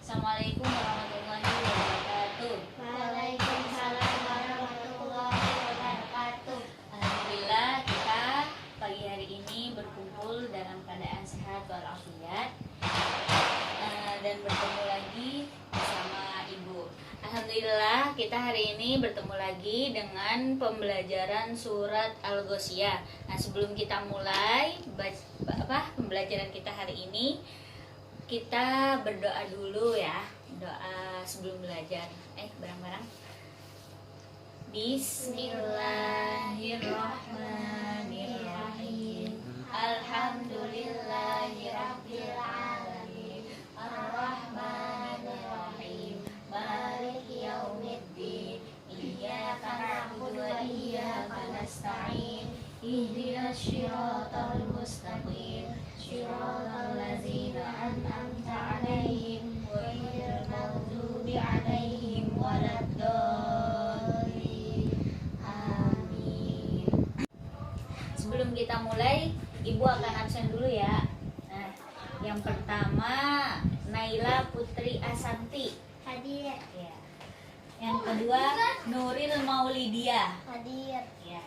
Assalamualaikum warahmatullahi wabarakatuh. Waalaikumsalam warahmatullahi wabarakatuh. Alhamdulillah kita pagi hari ini berkumpul dalam keadaan sehat walafiat dan bertemu lagi bersama Ibu. Alhamdulillah kita hari ini bertemu lagi dengan pembelajaran surat Al-Ghasyiyah. Nah, sebelum kita mulai pembelajaran kita hari ini, kita berdoa dulu ya. Doa sebelum belajar. Bareng-bareng. Bismillahirrahmanirrahim. Alhamdulillahirabbil alamin. Arrahmanirrahim. Maliki yaumiddin. Iyyaka na'budu wa iyyaka nasta'in. Ihdinas shiratal mustaqim. Shiratal ladzina an'amta 'alaihim ghairil maghdubi 'alaihim waladdallin. Amin. Sebelum kita mulai, Ibu akan absen dulu ya. Nah, yang pertama Naila Putri Asanti. Hadir. Ya. Yang kedua Nuril Maulidia. Hadir. Ya.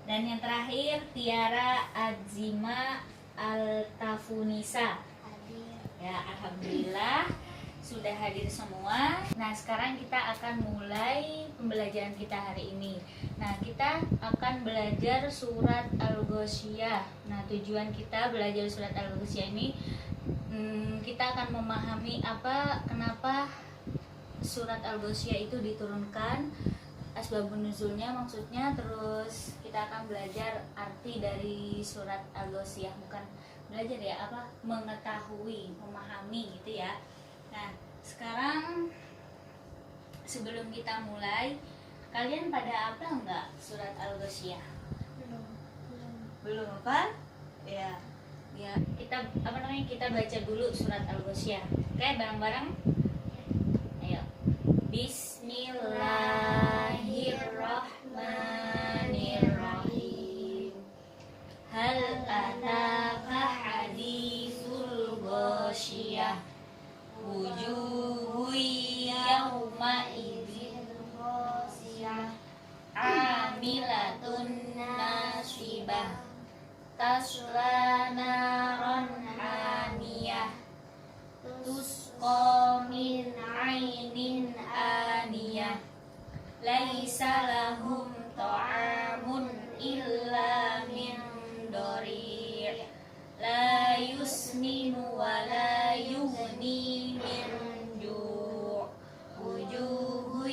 Dan yang terakhir Tiara Azima Altafunisa. Hadir. Ya, alhamdulillah sudah hadir semua. Nah, sekarang kita akan mulai pembelajaran kita hari ini. Nah, kita akan belajar surat Al-Ghasyiyah. Nah, tujuan kita belajar surat Al-Ghasyiyah ini kita akan memahami kenapa surat Al-Ghasyiyah itu diturunkan, asbabun nuzulnya maksudnya, terus kita akan belajar arti dari surat Al-Ghasyiyah, bukan belajar ya, mengetahui, memahami gitu ya. Nah, sekarang sebelum kita mulai, kalian pada apa enggak surat Al-Ghasyiyah? Belum apa? Ya. Ya, kita kita baca dulu surat Al-Ghasyiyah. Oke, bareng-bareng. Ayo. Bismillahirrahmanirrahim. Hal ataka haditsul ghasyiyah. Wujuhu yawma idzin khasiyah. Amilatun nasibah. Tasla naron hamiyah. Tusqa min ainin aniyah. Laisa lahum ta'amun illa min dori'. La yusminu wa la yughni min ju'. Wujuhu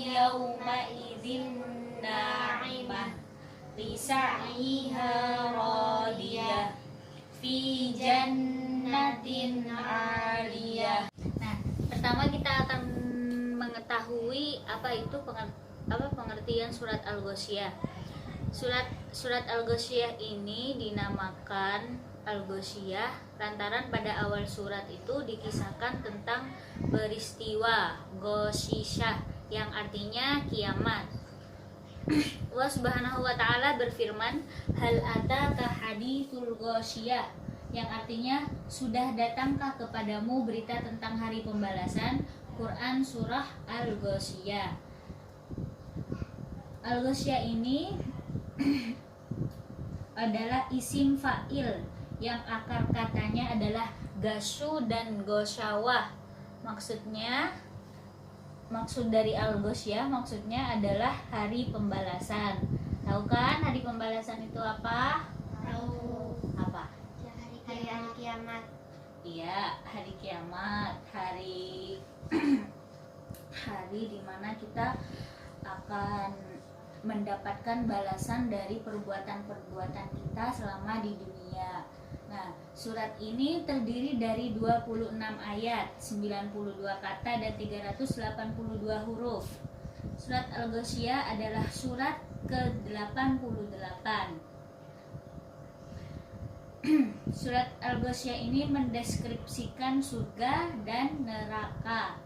yawma idzin na'imah. Lisa'yiha radiyah. Fi jannatin 'aliyah. Nah, pertama kita akan mengetahui apa itu pengertian surat Al-Ghasyiyah. Surat Al-Ghasyiyah ini dinamakan Al-Ghasyiyah lantaran pada awal surat itu dikisahkan tentang peristiwa Ghasyishah yang artinya kiamat. Allah Subhanahu wa taala berfirman, hal ataka haditsul ghasyiyah, yang artinya sudah datangkah kepadamu berita tentang hari pembalasan. Quran surah Al-Ghasyiyah. Al-Ghasyiyah ini adalah isim fa'il yang akar katanya adalah gasyu dan gosyawah. Maksud dari Al-Ghasyiyah maksudnya adalah hari pembalasan. Tahu kan hari pembalasan itu apa? Tahu. Apa? Hari kiamat. Iya, hari kiamat, hari hari dimana kita akan mendapatkan balasan dari perbuatan-perbuatan kita selama di dunia. Nah, surat ini terdiri dari 26 ayat, 92 kata dan 382 huruf. Surat Al-Ghasyiyah adalah surat ke-88. Surat Al-Ghasyiyah ini mendeskripsikan surga dan neraka,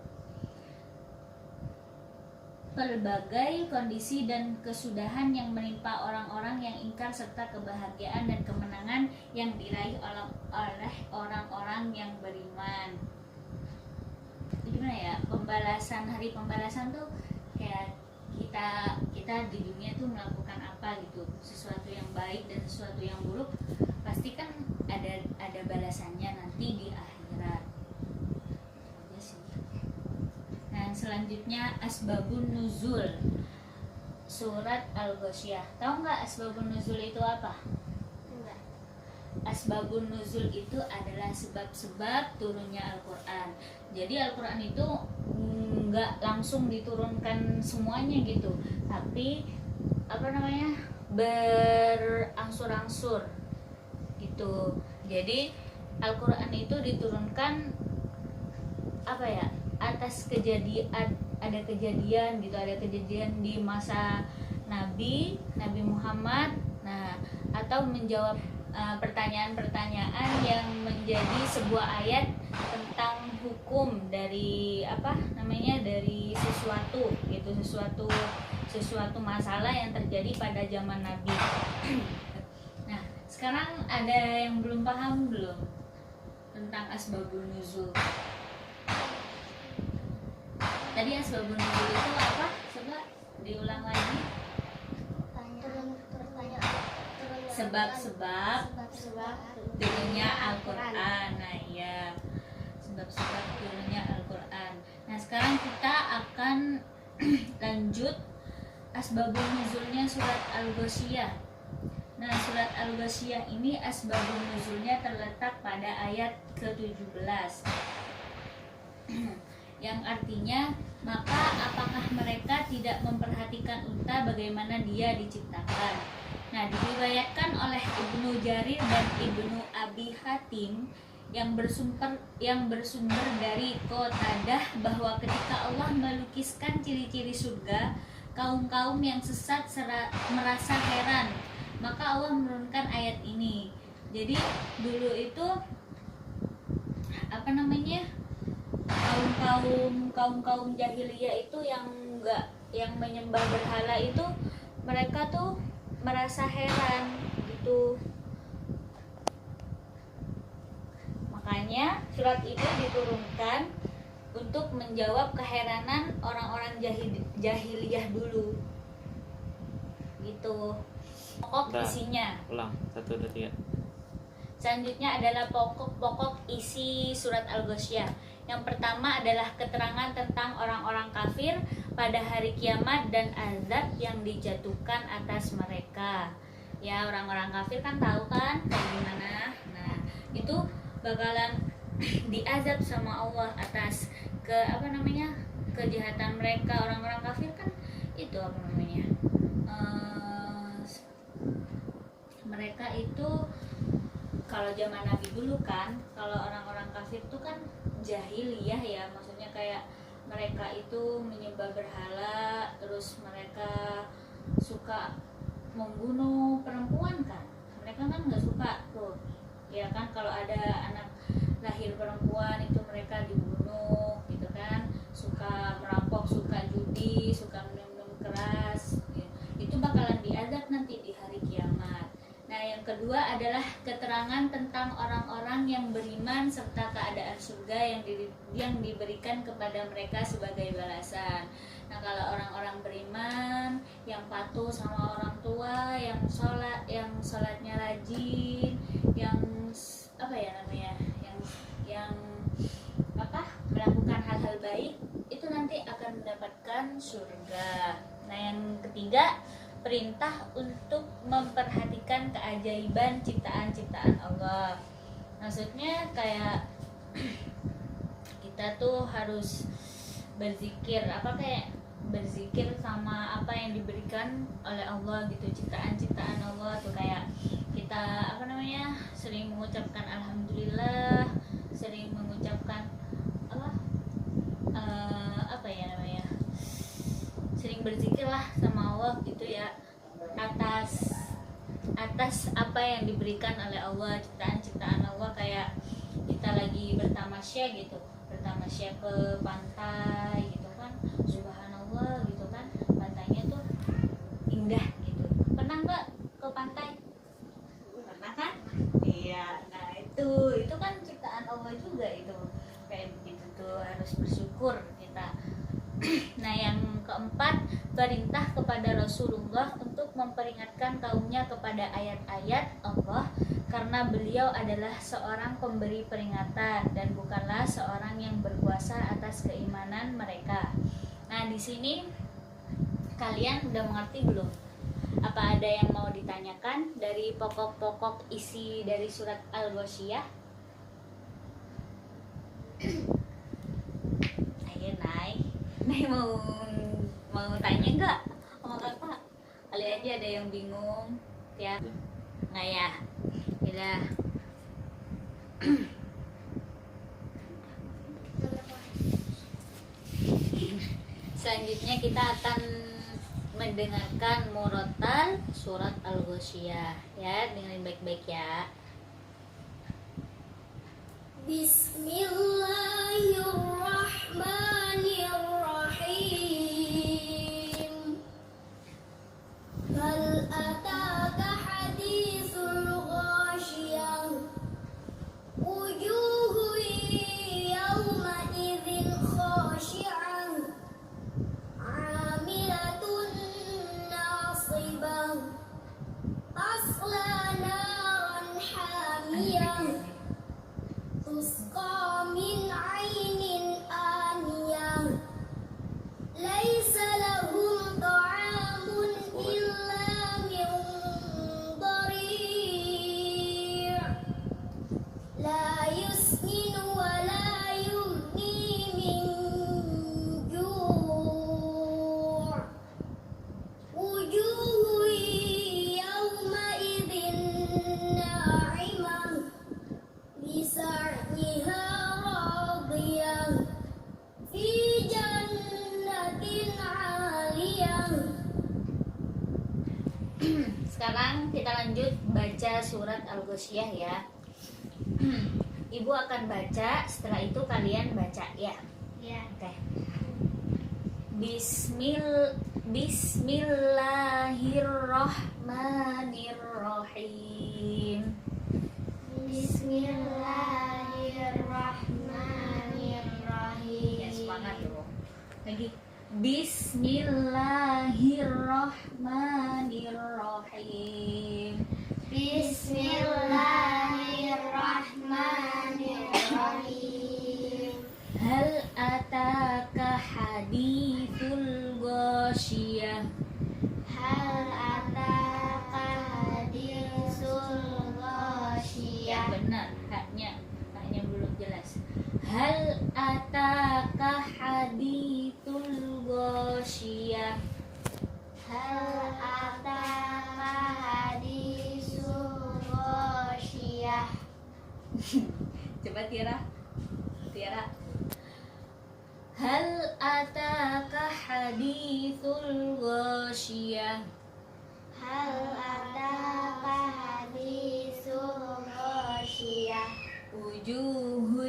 pelbagai kondisi dan kesudahan yang menimpa orang-orang yang ingkar serta kebahagiaan dan kemenangan yang diraih oleh orang-orang yang beriman. gimana ya, hari pembalasan tuh kayak kita di dunia tuh melakukan apa gitu, sesuatu yang baik dan sesuatu yang buruk pasti kan ada balasannya nanti di akhirat. Aja sih. Nah selanjutnya asbabun nuzul surat Al-Ghasyiyah. Tahu nggak asbabun nuzul itu apa? Enggak. Asbabun nuzul itu adalah sebab-sebab turunnya Al-Quran. Jadi Al-Quran itu nggak langsung diturunkan semuanya gitu, tapi berangsur-angsur gitu. Jadi Al-Quran itu diturunkan atas ada kejadian gitu, ada kejadian di masa Nabi Muhammad. Nah, atau menjawab pertanyaan-pertanyaan yang menjadi sebuah ayat tentang hukum dari dari sesuatu gitu, sesuatu masalah yang terjadi pada zaman Nabi. Nah, sekarang ada yang belum paham belum tentang asbabun nuzul? Tadi asbabun nuzul itu apa? Coba diulang lagi. Sebab-sebab turunnya Al-Quran. Nah iya, sebab-sebab turunnya Al-Quran. Nah sekarang kita akan lanjut asbabun nuzulnya surat Al-Ghasyiyah. Nah surat Al-Ghasyiyah ini asbabun nuzulnya terletak pada ayat ke-17 yang artinya, maka apakah mereka tidak memperhatikan unta bagaimana dia diciptakan. Nah, diriwayatkan oleh Ibnu Jarir dan Ibnu Abi Hatim yang bersumber dari Qatadah bahwa ketika Allah melukiskan ciri-ciri surga, kaum-kaum yang sesat merasa heran. Maka Allah menurunkan ayat ini. Jadi dulu itu kaum jahiliyah itu yang menyembah berhala itu, mereka tuh merasa heran gitu. Makanya surat itu diturunkan untuk menjawab keheranan orang-orang jahiliyah dulu gitu. Pokok isinya. Ulang 1, 2, 3. Selanjutnya adalah pokok isi surat Al-Ghasyiyah. Yang pertama adalah keterangan tentang orang-orang kafir pada hari kiamat dan azab yang dijatuhkan atas mereka. Ya, orang-orang kafir kan tahu kan kayak gimana. Nah, itu bakalan diazab sama Allah atas kejahatan mereka. Orang-orang kafir kan itu mereka itu kalau zaman Nabi dulu kan, kalau orang-orang kafir itu kan jahiliyah ya, maksudnya kayak mereka itu menyembah berhala, terus mereka suka membunuh perempuan kan, mereka kan nggak suka tuh ya kan, kalau ada anak lahir perempuan itu mereka dibunuh gitu kan, suka merampok, suka judi, suka minum keras ya. Itu bakalan diazab nanti di hari kiamat. Nah yang kedua adalah keterangan tentang orang-orang yang beriman serta keadaan surga yang diberikan kepada mereka sebagai balasan. Nah kalau orang-orang beriman yang patuh sama orang tua, yang sholatnya rajin, yang melakukan hal-hal baik, itu nanti akan mendapatkan surga. Nah yang ketiga, perintah untuk memperhatikan keajaiban ciptaan-ciptaan Allah. Maksudnya kayak kita tuh harus berzikir sama apa yang diberikan oleh Allah gitu, ciptaan-ciptaan Allah tuh, kayak kita sering mengucapkan alhamdulillah, sering mengucapkan sering berzikir lah sama Allah gitu ya, atas apa yang diberikan oleh Allah, ciptaan-ciptaan Allah. Kayak kita lagi bertamasya ke pantai gitu kan, subhanallah gitu kan, pantainya tuh indah gitu. Pernah nggak ke pantai? Pernah kan? Iya, nah itu kan ciptaan Allah juga itu, kayak begitu tuh. harus bersyukur kita. Nah, yang keempat, perintah kepada Rasulullah untuk memperingatkan kaumnya kepada ayat-ayat Allah karena beliau adalah seorang pemberi peringatan dan bukanlah seorang yang berkuasa atas keimanan mereka. Nah, di sini kalian udah mengerti belum? Apa ada yang mau ditanyakan dari pokok-pokok isi dari surat Al-Ghasyiyah? Ayo Nay mau tanya nggak sama kakak? Kali aja ada yang bingung ya. Nah ya, udah. Selanjutnya kita akan mendengarkan murotal surat Al-Ghasyiyah ya, dengerin baik-baik ya. Bismillahirrahmanirrahim. Hal ataka haditsul ghasyiyah. Wujuhu yawma idzin khashi'ah. 'Amilatun nasibah. Tasla naran hamiyah. Tusqa min 'ainin aniyah. Laisa lahum ta'amun illa min dhari'. La yusminu wa la yughni min ju'. Wujuhu yawma idzin na'imah. Bisa'yiha radiyah. Fi jannatin 'aliyah. Sekarang kita lanjut baca surat Al-Ghasyiyah ya. Ibu akan baca, setelah itu kalian baca ya. Ya. Oke. Bismillahirrahmanirrahim. Bismillahirrahmanirrahim. Ya, semangat loh. Lagi. Bismillahirrahmanirrahim. Bismillahirrahmanirrahim. Hal ataka hadithul ghasyiyah. Hal ataka haditsul Ya ghasyiyah. benar, haknya belum jelas. Hal ataka hadithul ghasyiyah. Hal ataka haditsul ghasyiyah. Coba Tiara. Hal ataka hadithul ghasyiyah. Hal ataka haditsul ghasyiyah. Wujuhu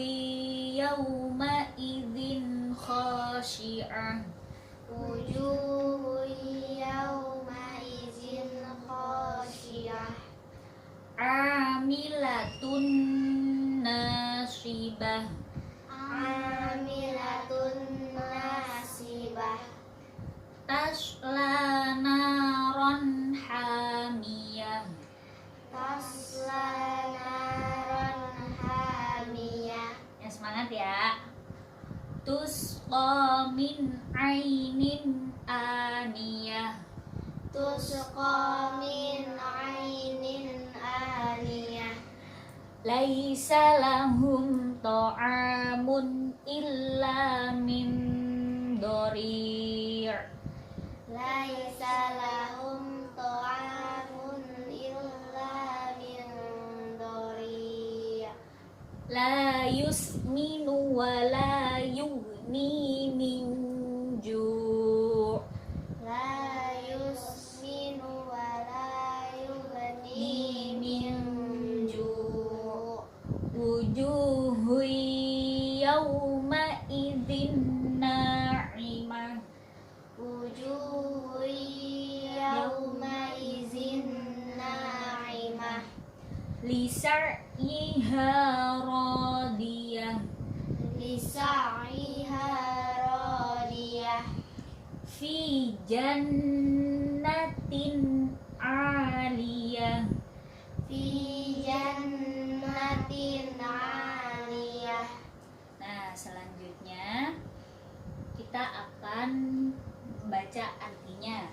yawma idzin khashi'ah. Wujuhu yawma idzin khashi'ah. Amilatun nasibah. Amilatun nasibah. Tasla naron hamiyah. Tasla naran hamiyah. Ya, semangat ya. Tusqa min ainin aniyah. Tusqa min 'ainin aniyah. Laisa lahum ta'amun illa min dhari'. Laisa lahum ta'amun illa min dhari'. La yusminu wa la yughni min ju'. La yusminu wa la yughni min ju'. Wujuhu yawma idzin na'imah. Wujuhu yawma idzin na'imah. Lisar'iha radiyah. لسعيها راضية fi jannatin aliyah. في جنة عالية. Nah, selanjutnya kita akan baca artinya.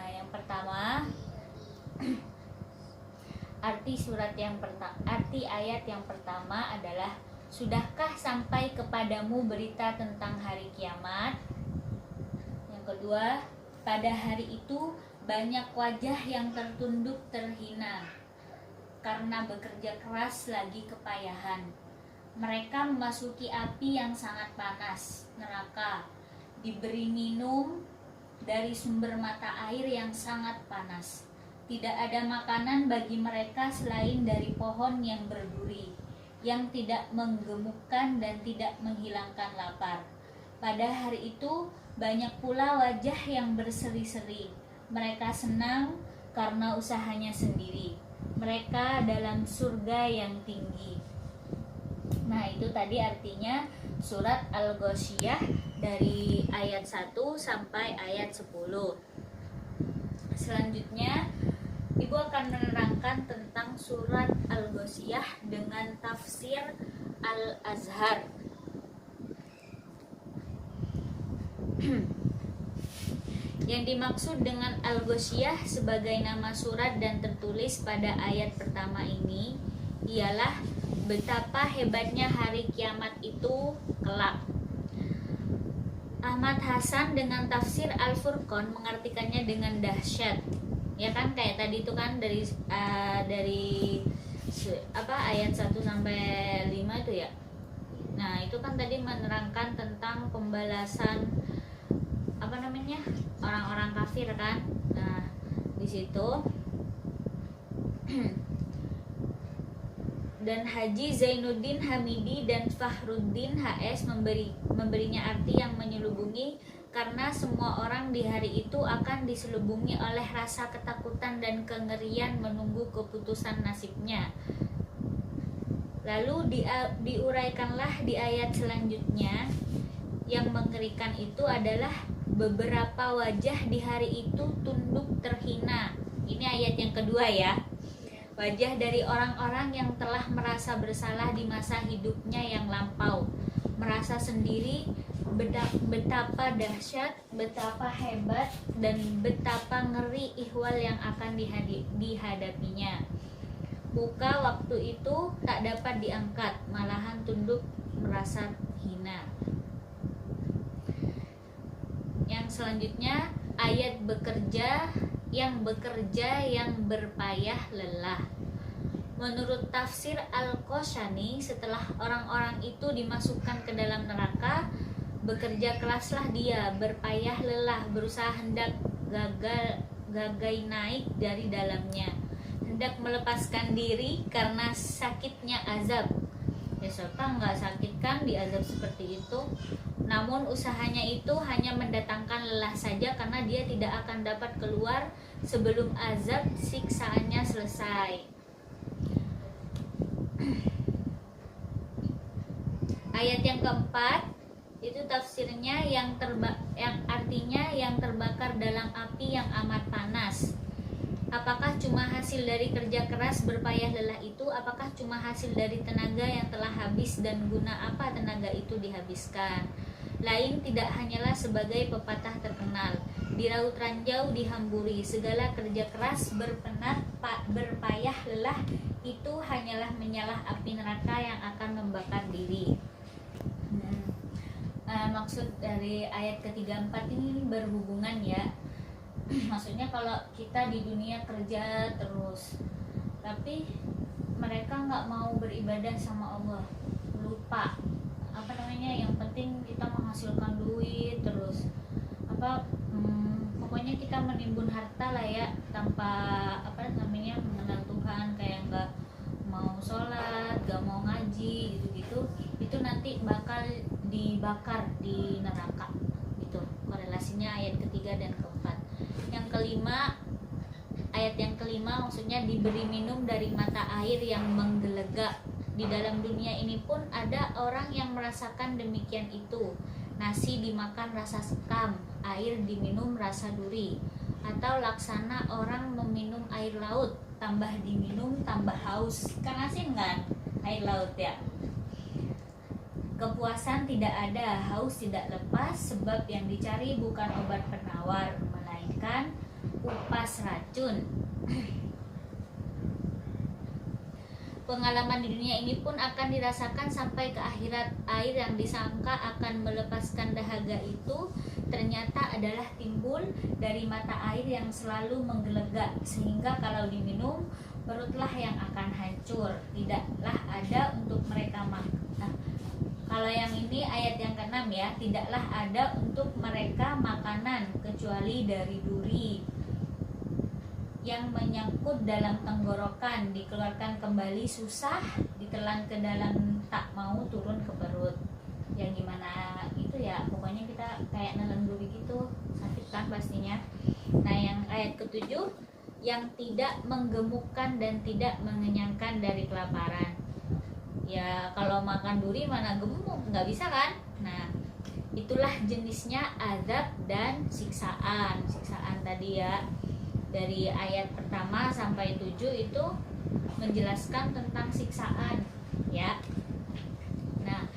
Yang pertama, arti ayat yang pertama adalah, sudahkah sampai kepadamu berita tentang hari kiamat? Yang kedua, pada hari itu banyak wajah yang tertunduk terhina karena bekerja keras lagi kepayahan. Mereka memasuki api yang sangat panas, neraka, diberi minum dari sumber mata air yang sangat panas. Tidak ada makanan bagi mereka selain dari pohon yang berduri, yang tidak menggemukkan dan tidak menghilangkan lapar. Pada hari itu banyak pula wajah yang berseri-seri. Mereka senang karena usahanya sendiri. Mereka dalam surga yang tinggi. Nah, itu tadi artinya surat Al-Ghasyiyah dari ayat 1 sampai ayat 10. Selanjutnya, Ibu akan menerangkan tentang surat Al-Ghasyiyah dengan tafsir Al-Azhar. Yang dimaksud dengan Al-Ghasyiyah sebagai nama surat dan tertulis pada ayat pertama ini ialah betapa hebatnya hari kiamat itu kelak. Ahmad Hasan dengan tafsir Al-Furqan mengartikannya dengan dahsyat. Ya kan, kayak tadi itu kan dari ayat 1 sampai 5 itu ya. Nah, itu kan tadi menerangkan tentang pembalasan orang-orang kafir kan. Nah, di situ dan Haji Zainuddin Hamidi dan Fahruddin HS memberinya arti yang menyelubungi, karena semua orang di hari itu akan diselubungi oleh rasa ketakutan dan kengerian menunggu keputusan nasibnya. Lalu diuraikanlah di ayat selanjutnya, yang mengerikan itu adalah beberapa wajah di hari itu tunduk terhina. Ini ayat yang kedua ya. Wajah dari orang-orang yang telah merasa bersalah di masa hidupnya yang lampau, merasa sendiri betapa dahsyat, betapa hebat, dan betapa ngeri ihwal yang akan dihadapinya. Muka waktu itu tak dapat diangkat, malahan tunduk merasa hina. Yang selanjutnya, ayat yang berpayah lelah. Menurut tafsir Al-Qoshani, setelah orang-orang itu dimasukkan ke dalam neraka, bekerja keraslah dia, berpayah lelah, berusaha hendak gagai naik dari dalamnya, hendak melepaskan diri karena sakitnya azab. Ya, siapa nggak sakit kan diazab seperti itu? Namun usahanya itu hanya mendatangkan lelah saja, karena dia tidak akan dapat keluar sebelum azab siksaannya selesai. Ayat yang keempat itu tafsirnya yang artinya yang terbakar dalam api yang amat panas. Apakah cuma hasil dari kerja keras berpayah lelah itu? Apakah cuma hasil dari tenaga yang telah habis, dan guna apa tenaga itu dihabiskan? Lain tidak hanyalah sebagai pepatah terkenal, di raut ranjau dihamburi, segala kerja keras berpayah lelah itu hanyalah menyalah api neraka yang akan membakar diri. Maksud dari ayat ketiga 4 ini berhubungan ya. Maksudnya kalau kita di dunia kerja terus, tapi mereka nggak mau beribadah sama Allah, lupa yang penting kita menghasilkan duit terus, pokoknya kita menimbun harta lah ya, tanpa mengenal Tuhan, kayak nggak mau sholat, nggak mau ngaji gitu-gitu, itu nanti bakal dibakar di neraka gitu. Korelasinya ayat ketiga dan keempat. Yang kelima, ayat yang kelima maksudnya diberi minum dari mata air yang menggelegak. Di dalam dunia ini pun ada orang yang merasakan demikian itu. Nasi dimakan rasa sekam, air diminum rasa duri. Atau laksana orang meminum air laut, tambah diminum tambah haus. Kan asin kan air laut ya. Kepuasan tidak ada, haus tidak lepas, sebab yang dicari bukan obat penawar, melainkan upas racun. Pengalaman di dunia ini pun akan dirasakan sampai ke akhirat. Air yang disangka akan melepaskan dahaga itu ternyata adalah timbul dari mata air yang selalu menggelegak, sehingga kalau diminum perutlah yang akan hancur, tidaklah ada untuk mereka makan. Kalau yang ini ayat yang ke-6 ya, tidaklah ada untuk mereka makanan kecuali dari duri yang menyangkut dalam tenggorokan, dikeluarkan kembali susah, ditelan ke dalam tak mau turun ke perut. Yang gimana itu ya, pokoknya kita kayak nelen duri gitu, sakit kan pastinya. Nah yang ayat ke-7, yang tidak menggemukkan dan tidak mengenyangkan dari kelaparan. Ya kalau makan duri mana gemuk, nggak bisa kan. Nah itulah jenisnya azab dan siksaan. Siksaan tadi ya, dari ayat pertama sampai 7 itu menjelaskan tentang siksaan ya. Nah,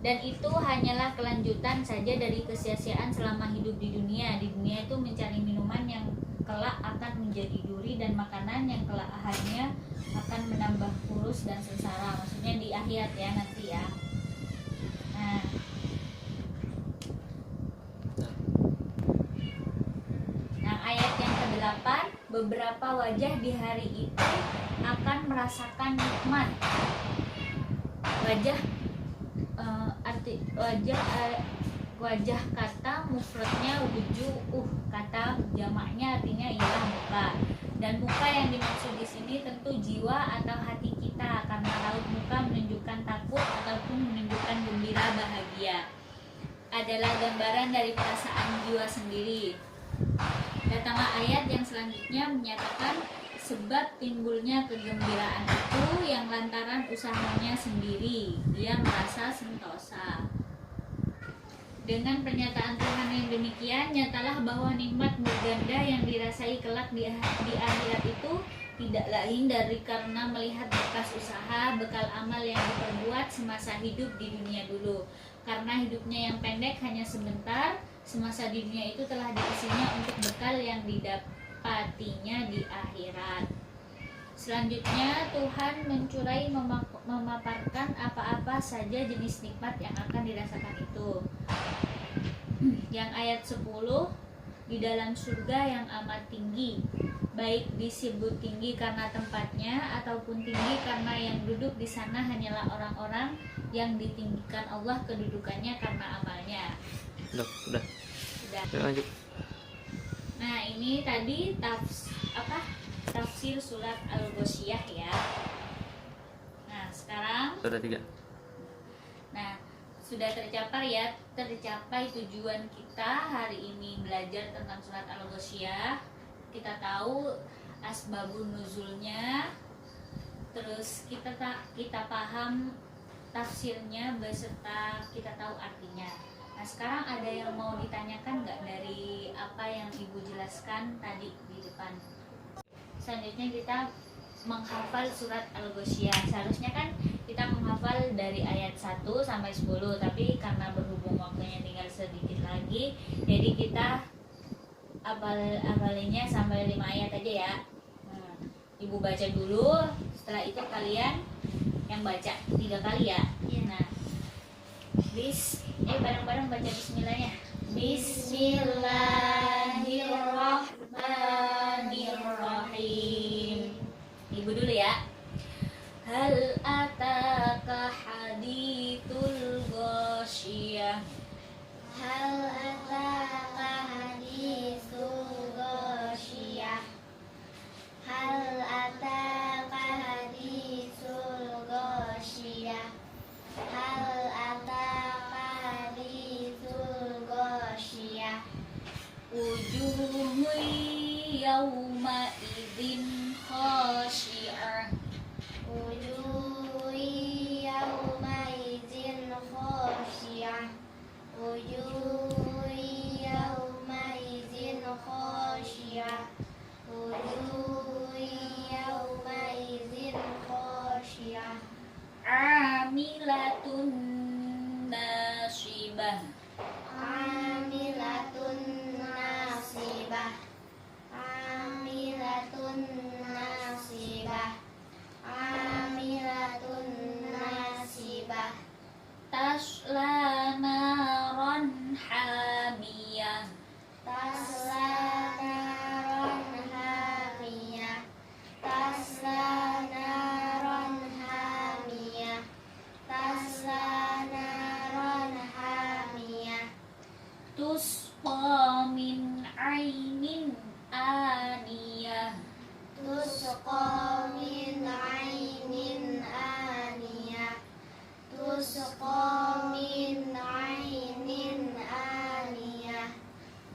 dan itu hanyalah kelanjutan saja dari kesia-siaan selama hidup di dunia. Di dunia itu mencari minuman yang kelak akan menjadi duri dan makanan yang kelak akhirnya akan menambah kurus dan sengsara. Maksudnya di akhirat ya nanti ya. Nah, ayat yang ke-8, beberapa wajah di hari itu akan merasakan nikmat. Wajah kata mufradnya wujuh, kata jamaknya artinya ialah muka. Dan muka yang dimaksud di sini tentu jiwa atau hati kita, karena raut muka menunjukkan takut ataupun menunjukkan gembira bahagia. Adalah gambaran dari perasaan jiwa sendiri. Datanglah ayat yang selanjutnya menyatakan sebab timbulnya kegembiraan itu yang lantaran usahanya sendiri, dia merasa sentosa. Dengan pernyataan Tuhan yang demikian, nyatalah bahwa nikmat berganda yang dirasai kelak di akhirat itu tidak lain dari karena melihat bekas usaha, bekal amal yang diperbuat semasa hidup di dunia dulu. Karena hidupnya yang pendek hanya sebentar, semasa di dunia itu telah diisinya untuk bekal yang didapatinya di akhirat. Selanjutnya Tuhan mencurai memaparkan apa-apa saja jenis nikmat yang akan dirasakan itu. Yang ayat 10, di dalam surga yang amat tinggi, baik disebut tinggi karena tempatnya ataupun tinggi karena yang duduk di sana hanyalah orang-orang yang ditinggikan Allah kedudukannya karena amalnya. Udah. Lanjut. Nah, ini tadi tafsir surat Al-Ghasyiyah ya. Nah, sekarang Sudah 3. Nah, sudah tercapai tujuan kita hari ini belajar tentang surat Al-Ghasyiyah. Kita tahu asbabun nuzulnya, terus kita paham tafsirnya beserta kita tahu artinya. Nah, sekarang ada yang mau ditanyakan nggak dari apa yang Ibu jelaskan tadi di depan? Selanjutnya kita menghafal surat Al-Ghasyiyah. Seharusnya kan kita menghafal dari ayat 1 sampai 10, tapi karena berhubung waktunya tinggal sedikit lagi, jadi kita apalinya sampai 5 ayat aja ya. Ibu baca dulu, setelah itu kalian yang baca 3 kali ya. Nah, bareng-bareng baca bismillahnya. Bismillahirrahmanirrahim. Ibu dulu ya. Hal ataka hadithul ghasyiyah. Hal ataka hadithul ghasyiyah. Hal ataka hadithul ghasyiyah. Hal ataka hadithul ghasyiyah. Wujuhun yawma idzin khashi'ah. amilatun nasibah. Amilatun nasibah. Amilatun nasibah. Amilatun nasibah. Tasla naron hamiyah. Tasla naron hamiyah. Tasla naron hamiyah. Tasla naron hamiyah. Tusqa min ainin aniyah. Tusqa min ainin aniyah. Tusqa min ainin aniyah.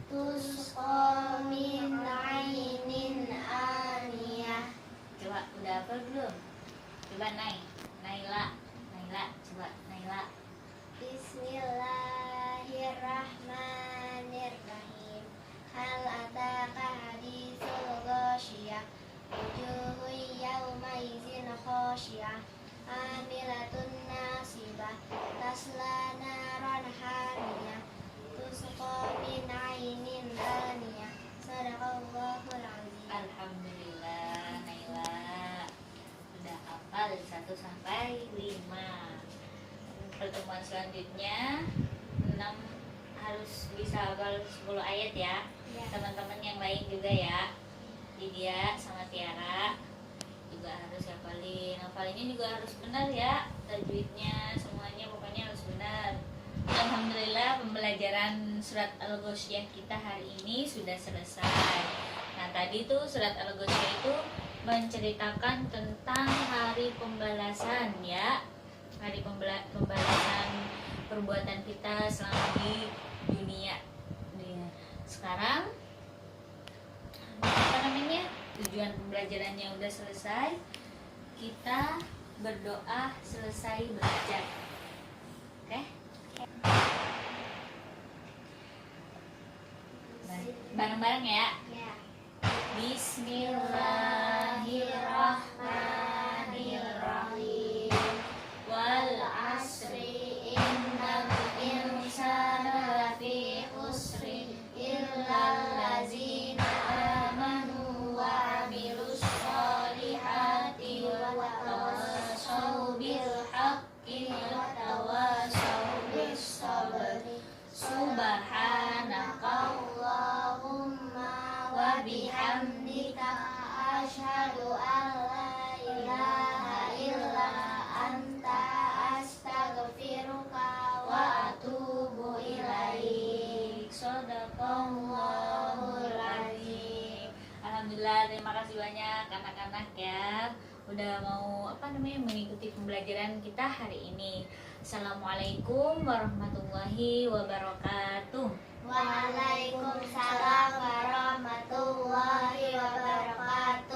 Tusqa min ainin aniyah. Coba udah apa belum? Coba Naila, coba Naila. Bismillahirrahmanirrahim. Hal ataka haditsul ghasyiyah. Wujuhun yawma idzin khasyiyah. Amilatun nasibah. Tasla naran hamiyah. Tusqa min ainin aniyah. Sadaqallahul azim. Alhamdulillah Naila udah hafal 1 sampai 5. Pertemuan selanjutnya 6 harus bisa hafal 10 ayat ya. Ya. Teman-teman yang lain juga ya. Lydia sama Tiara juga harus hafalinnya juga harus benar ya. Tajwidnya semuanya pokoknya harus benar. Alhamdulillah pembelajaran surat Al-Ghasyiyah kita hari ini sudah selesai. Nah tadi tuh surat Al-Ghasyiyah itu menceritakan tentang hari pembalasan ya. Hari pembalasan perbuatan kita selama di dunia. Sekarang apa namanya, tujuan pembelajarannya udah selesai, kita berdoa selesai belajar. Oke? Bareng-bareng ya. Ya. Bismillahirrahmanirrahim. Wal asri innal insana lafi khusrin illal ladzina amanu wa amilus solihati wa tawassaw bil haqqi wa tawassaw bis sabri. Subhanakallahumma wa bihamdika asyhadu an la ilaha illa anta astaghfiruka wa atubu ilaik. Shadaqallahul azim. Alhamdulillah, terima kasih banyak anak-anak ya udah mau mengikuti pembelajaran kita hari ini. Assalamualaikum warahmatullahi wabarakatuh. Waalaikumsalam warahmatullahi wabarakatuh.